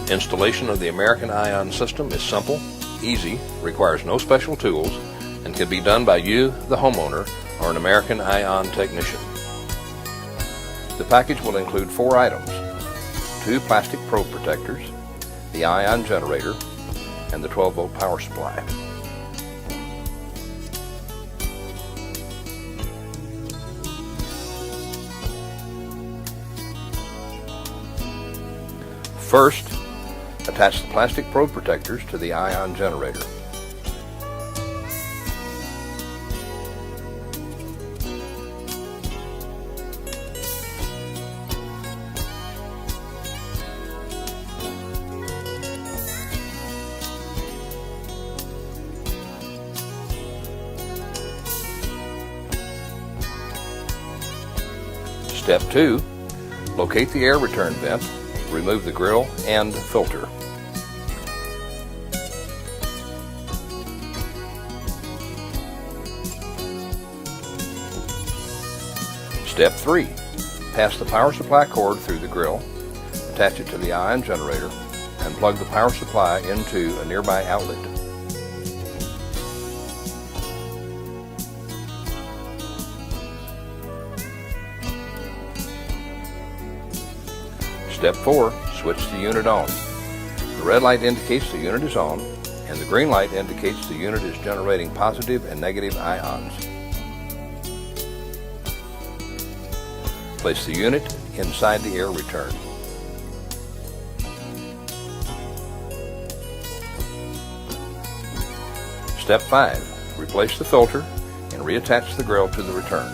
Installation of the American Ion system is simple, easy, requires no special tools, and can be done by you, the homeowner, or an American Ion technician. The package will include 4 items: 2 plastic probe protectors, the Ion generator, and the 12-volt power supply. First, attach the plastic probe protectors to the Ion generator. Step 2. Locate the air return vent, remove the grill and filter. Step 3. Pass the power supply cord through the grill, attach it to the Ion generator, and plug the power supply into a nearby outlet. Step 4. Switch the unit on. The red light indicates the unit is on, and the green light indicates the unit is generating positive and negative ions. Place the unit inside the air return. Step 5. Replace the filter and reattach the grill to the return.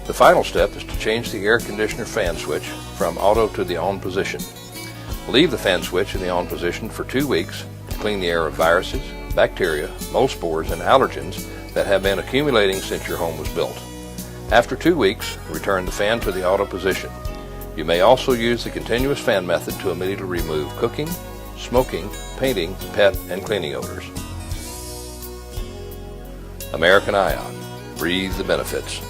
The final step is to change the air conditioner fan switch from auto to the on position. Leave the fan switch in the on position for 2 weeks to clean the air of viruses, bacteria, mold spores, and allergens that have been accumulating since your home was built. After 2 weeks, return the fan to the auto position. You may also use the continuous fan method to immediately remove cooking, smoking, painting, pet, and cleaning odors. American Ion. Breathe the benefits.